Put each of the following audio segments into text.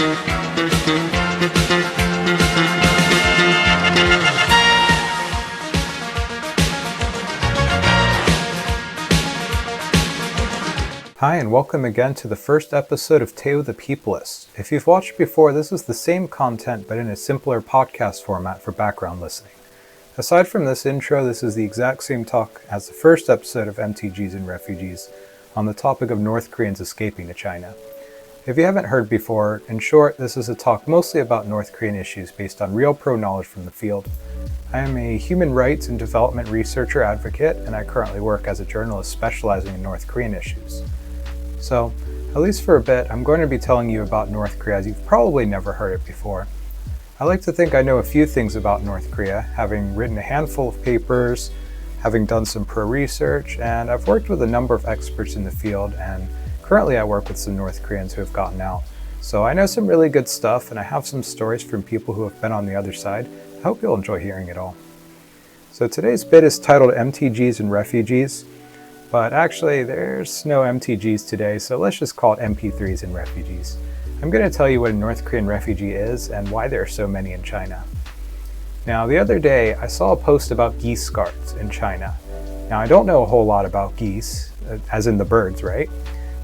Hi, and welcome again to the first episode of Teo the Peopleist. If you've watched before, this is the same content but in a simpler podcast format for background listening. Aside from this intro, this is the exact same talk as the first episode of MTGs and Refugees on the topic of North Koreans escaping to China. If you haven't heard before, in short, this is a talk mostly about North Korean issues based on real pro knowledge from the field. I am a human rights and development researcher advocate, and I currently work as a journalist specializing in North Korean issues. So, at least for a bit, I'm going to be telling you about North Korea as you've probably never heard it before. I like to think I know a few things about North Korea, having written a handful of papers, having done some pro-research, and I've worked with a number of experts in the field, and currently I work with some North Koreans who have gotten out. So I know some really good stuff, and I have some stories from people who have been on the other side. I hope you'll enjoy hearing it all. So today's bit is titled MTGs and Refugees. But actually, there's no MTGs today, so let's just call it MP3s and Refugees. I'm going to tell you what a North Korean refugee is and why there are so many in China. Now, the other day, I saw a post about geese carts in China. Now, I don't know a whole lot about geese, as in the birds, right?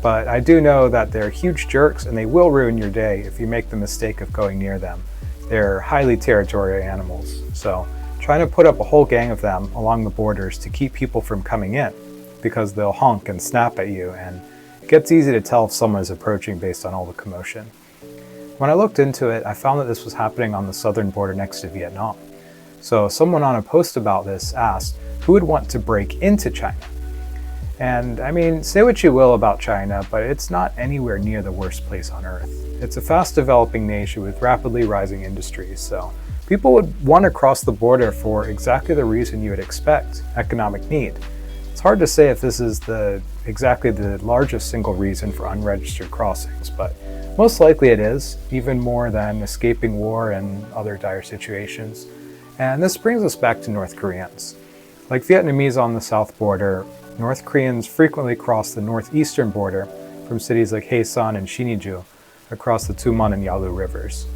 But I do know that they're huge jerks and they will ruin your day if you make the mistake of going near them. They're highly territorial animals, so trying to put up a whole gang of them along the borders to keep people from coming in, because they'll honk and snap at you, and it gets easy to tell if someone is approaching based on all the commotion. When I looked into it, I found that this was happening on the southern border next to Vietnam. So someone on a post about this asked who would want to break into China. And I mean, say what you will about China, but it's not anywhere near the worst place on earth. It's a fast developing nation with rapidly rising industries, so people would want to cross the border for exactly the reason you would expect: economic need. It's hard to say if this is exactly the largest single reason for unregistered crossings, but most likely it is, even more than escaping war and other dire situations. And this brings us back to North Koreans. Like Vietnamese on the south border, North Koreans frequently cross the northeastern border from cities like Haesan and Siniju across the Tuman and Yalu rivers.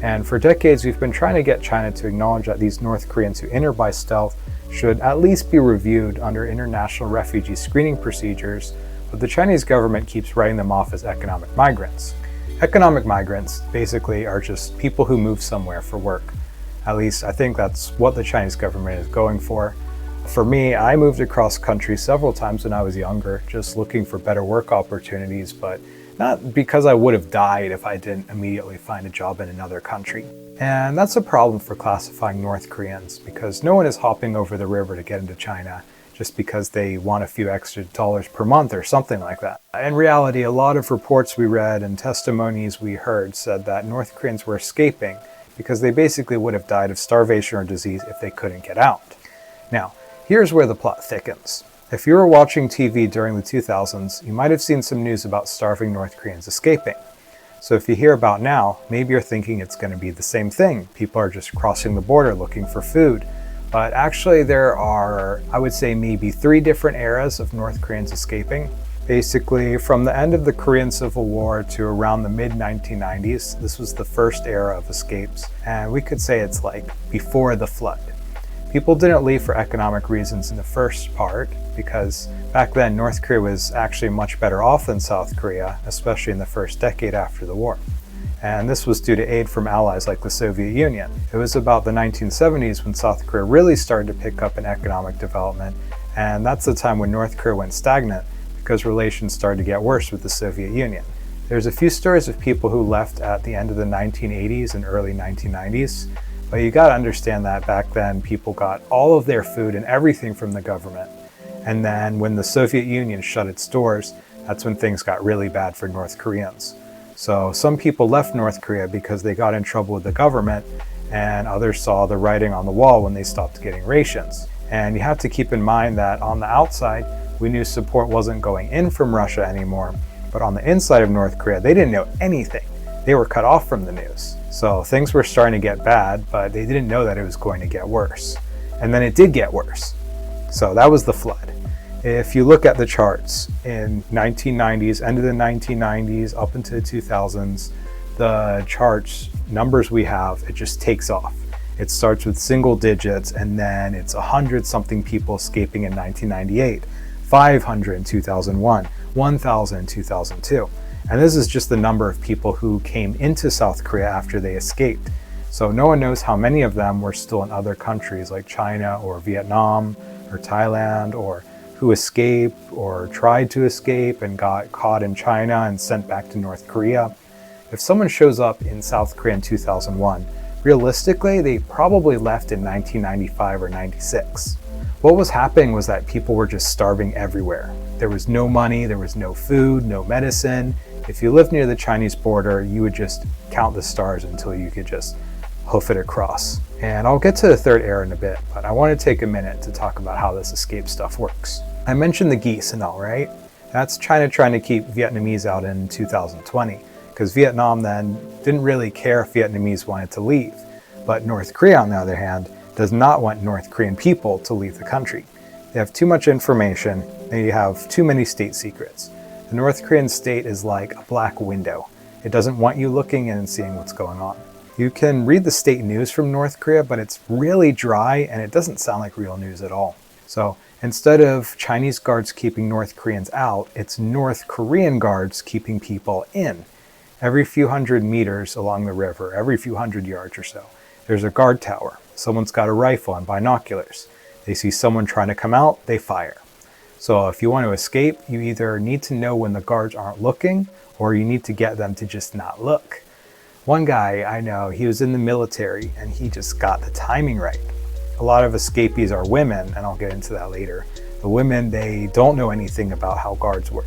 And for decades, we've been trying to get China to acknowledge that these North Koreans who enter by stealth should at least be reviewed under international refugee screening procedures, but the Chinese government keeps writing them off as economic migrants. Economic migrants basically are just people who move somewhere for work. At least I think that's what the Chinese government is going for. For me, I moved across country several times when I was younger, just looking for better work opportunities, but not because I would have died if I didn't immediately find a job in another country. And that's a problem for classifying North Koreans, because no one is hopping over the river to get into China just because they want a few extra dollars per month or something like that. In reality, a lot of reports we read and testimonies we heard said that North Koreans were escaping because they basically would have died of starvation or disease if they couldn't get out. Now, here's where the plot thickens. If you were watching TV during the 2000s, you might have seen some news about starving North Koreans escaping. So if you hear about now, maybe you're thinking it's going to be the same thing. People are just crossing the border looking for food. But actually there are, I would say, maybe 3 different eras of North Koreans escaping. Basically, from the end of the Korean Civil War to around the mid-1990s, this was the first era of escapes. And we could say it's like before the flood. People didn't leave for economic reasons in the first part, because back then North Korea was actually much better off than South Korea, especially in the first decade after the war. And this was due to aid from allies like the Soviet Union. It was about the 1970s when South Korea really started to pick up in economic development, and that's the time when North Korea went stagnant because relations started to get worse with the Soviet Union. There's a few stories of people who left at the end of the 1980s and early 1990s, but you gotta understand that back then people got all of their food and everything from the government. And then when the Soviet Union shut its doors, that's when things got really bad for North Koreans. So some people left North Korea because they got in trouble with the government, and others saw the writing on the wall when they stopped getting rations. And you have to keep in mind that on the outside, we knew support wasn't going in from Russia anymore, but on the inside of North Korea, they didn't know anything. They were cut off from the news. So things were starting to get bad, but they didn't know that it was going to get worse. And then it did get worse. So that was the flood. If you look at the charts in 1990s, end of the 1990s, up into the 2000s, the charts numbers we have, it just takes off. It starts with single digits, and then it's 100 something people escaping in 1998, 500 in 2001, 1,000 in 2002. And this is just the number of people who came into South Korea after they escaped. So no one knows how many of them were still in other countries like China or Vietnam or Thailand, or who escaped or tried to escape and got caught in China and sent back to North Korea. If someone shows up in South Korea in 2001, realistically, they probably left in 1995 or 96. What was happening was that people were just starving everywhere. There was no money, there was no food, no medicine. If you lived near the Chinese border, you would just count the stars until you could just hoof it across. And I'll get to the third era in a bit, but I want to take a minute to talk about how this escape stuff works. I mentioned the geese and all, right? That's China trying to keep Vietnamese out in 2020, because Vietnam then didn't really care if Vietnamese wanted to leave. But North Korea, on the other hand, does not want North Korean people to leave the country. They have too much information, they have too many state secrets. The North Korean state is like a black window. It doesn't want you looking in and seeing what's going on. You can read the state news from North Korea, but it's really dry and it doesn't sound like real news at all. So instead of Chinese guards keeping North Koreans out, it's North Korean guards keeping people in. Every few hundred meters along the river, every few hundred yards or so, there's a guard tower. Someone's got a rifle and binoculars. They see someone trying to come out, they fire. So if you want to escape, you either need to know when the guards aren't looking, or you need to get them to just not look. One guy I know, he was in the military and he just got the timing right. A lot of escapees are women, and I'll get into that later. The women, they don't know anything about how guards work.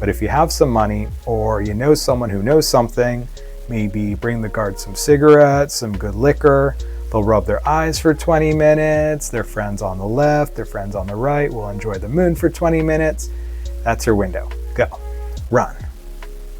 But if you have some money, or you know someone who knows something, maybe bring the guards some cigarettes, some good liquor. They'll rub their eyes for 20 minutes. Their friends on the left, their friends on the right will enjoy the moon for 20 minutes. That's your window. Go. Run.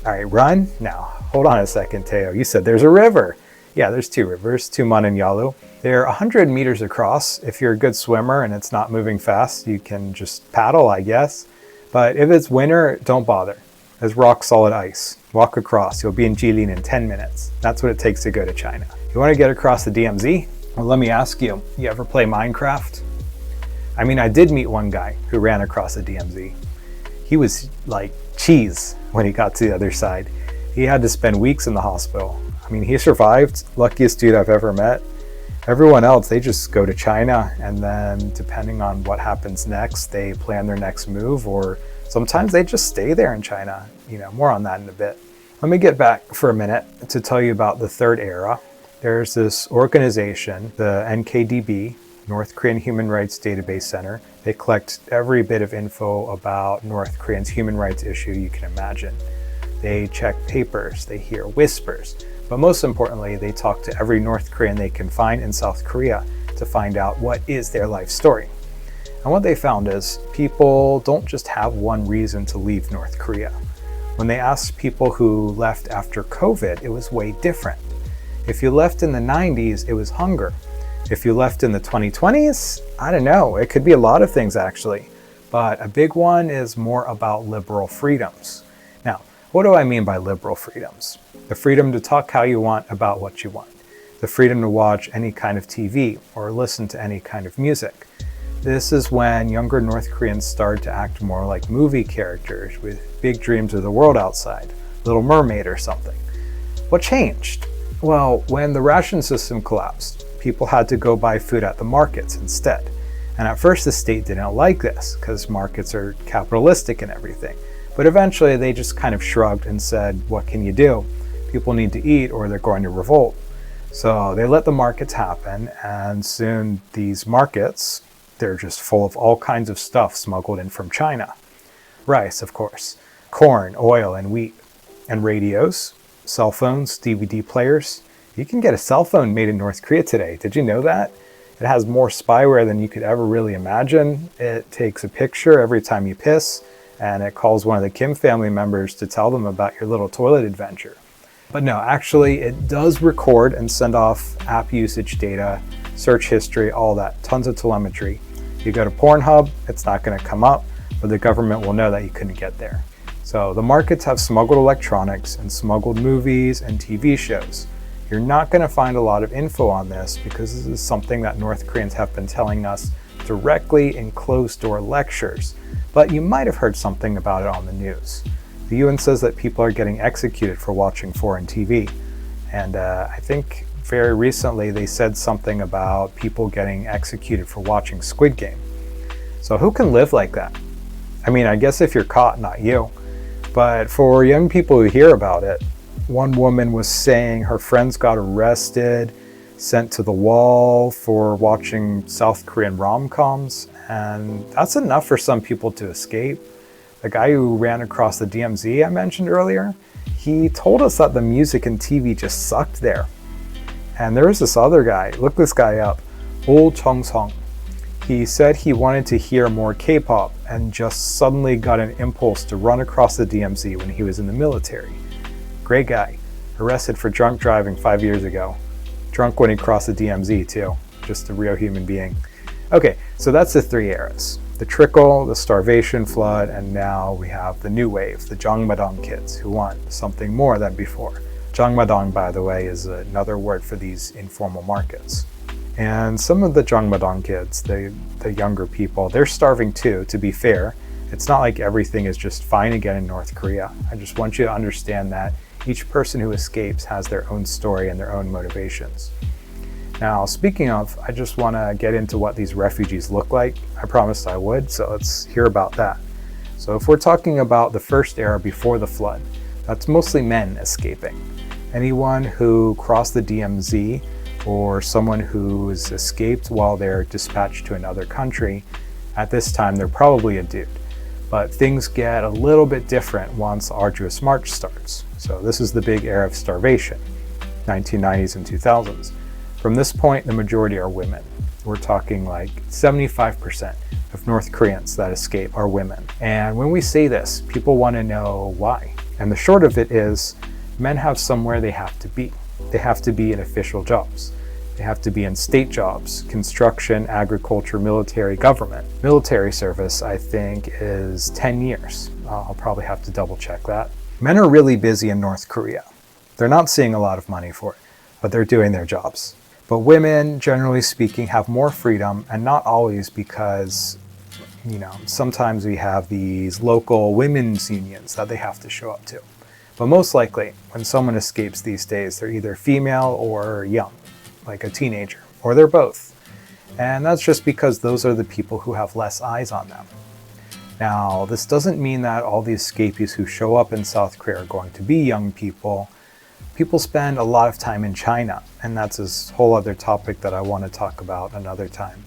All right, run. Now, hold on a second, Teo. You said there's a river. Yeah, there's two rivers, Tuman and Yalu. They're 100 meters across. If you're a good swimmer and it's not moving fast, you can just paddle, I guess. But if it's winter, don't bother. There's rock solid ice. Walk across. You'll be in Jilin in 10 minutes. That's what it takes to go to China. You want to get across the DMZ? Well, let me ask you, you ever play Minecraft? I mean, I did meet one guy who ran across the DMZ. He was like cheese when he got to the other side. He had to spend weeks in the hospital. I mean, he survived. Luckiest dude I've ever met. Everyone else, they just go to China, and then depending on what happens next, they plan their next move, or sometimes they just stay there in China. You know, more on that in a bit. Let me get back for a minute to tell you about the third era. There's this organization, the NKDB, North Korean Human Rights Database Center. They collect every bit of info about North Koreans' human rights issue you can imagine. They check papers, they hear whispers, but most importantly, they talk to every North Korean they can find in South Korea to find out what is their life story. And what they found is people don't just have one reason to leave North Korea. When they asked people who left after COVID, it was way different. If you left in the 90s, it was hunger. If you left in the 2020s, I don't know, it could be a lot of things actually. But a big one is more about liberal freedoms. Now, what do I mean by liberal freedoms? The freedom to talk how you want about what you want. The freedom to watch any kind of TV or listen to any kind of music. This is when younger North Koreans started to act more like movie characters with big dreams of the world outside, Little Mermaid or something. What changed? Well, when the ration system collapsed, people had to go buy food at the markets instead. And at first the state didn't like this because markets are capitalistic and everything. But eventually they just kind of shrugged and said, what can you do? People need to eat or they're going to revolt. So they let the markets happen, and soon these markets, they're just full of all kinds of stuff smuggled in from China. Rice, of course, corn, oil, and wheat, and radios, cell phones, DVD players. You can get a cell phone made in North Korea today. Did you know that? It has more spyware than you could ever really imagine. It takes a picture every time you piss, and it calls one of the Kim family members to tell them about your little toilet adventure. But no, actually, it does record and send off app usage data, search history, all that, tons of telemetry. You go to Pornhub, it's not going to come up, but the government will know that you couldn't get there. So the markets have smuggled electronics and smuggled movies and TV shows. You're not going to find a lot of info on this because this is something that North Koreans have been telling us directly in closed-door lectures, but you might have heard something about it on the news. The UN says that people are getting executed for watching foreign TV, and I think very recently they said something about people getting executed for watching Squid Game. So who can live like that? I mean, I guess if you're caught, not you. But for young people who hear about it, one woman was saying her friends got arrested, sent to the wall for watching South Korean rom-coms, and that's enough for some people to escape. The guy who ran across the DMZ I mentioned earlier, he told us that the music and TV just sucked there. And there was this other guy, look this guy up, Oh Chung-sung. He said he wanted to hear more K-pop and just suddenly got an impulse to run across the DMZ when he was in the military. Great guy, arrested for drunk driving 5 years ago. Drunk when he crossed the DMZ too, just a real human being. Okay, so that's the three eras. The trickle, the starvation flood, and now we have the new wave, the Jangmadang kids who want something more than before. Jangmadang, by the way, is another word for these informal markets. And some of the Jangmadang kids, the younger people, they're starving too, to be fair. It's not like everything is just fine again in North Korea. I just want you to understand that each person who escapes has their own story and their own motivations. Now, speaking of, I just want to get into what these refugees look like. I promised I would, so let's hear about that. So if we're talking about the first era before the flood, that's mostly men escaping. Anyone who crossed the DMZ or someone who's escaped while they're dispatched to another country, at this time they're probably a dude. But things get a little bit different once Arduous March starts. So this is the big era of starvation, 1990s and 2000s. From this point, the majority are women. We're talking like 75% of North Koreans that escape are women. And when we say this, people want to know why. And the short of it is, men have somewhere they have to be. They have to be in official jobs. They have to be in state jobs, construction, agriculture, military, government. Military service, I think, is 10 years. I'll probably have to double check that. Men are really busy in North Korea. They're not seeing a lot of money for it, but they're doing their jobs. But women, generally speaking, have more freedom, and not always because, sometimes we have these local women's unions that they have to show up to. But most likely, when someone escapes these days, they're either female or young, like a teenager, or they're both. And that's just because those are the people who have less eyes on them. Now, this doesn't mean that all the escapees who show up in South Korea are going to be young people. People spend a lot of time in China, and that's a whole other topic that I want to talk about another time.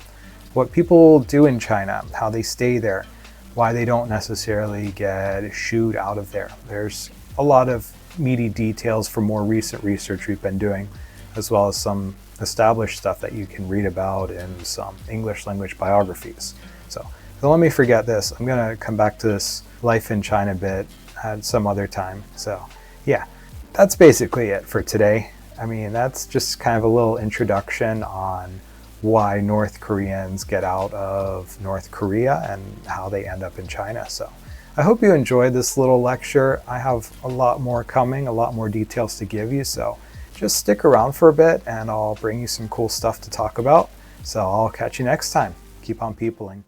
What people do in China, how they stay there, why they don't necessarily get shooed out of there. There's a lot of meaty details from more recent research we've been doing, as well as some established stuff that you can read about in some English language biographies. So let me forget this. I'm going to come back to this life in China bit at some other time. So yeah, that's basically it for today. I mean, that's just kind of a little introduction on why North Koreans get out of North Korea and how they end up in China. So I hope you enjoyed this little lecture. I have a lot more coming, a lot more details to give you. So just stick around for a bit and I'll bring you some cool stuff to talk about. So I'll catch you next time. Keep on peopling.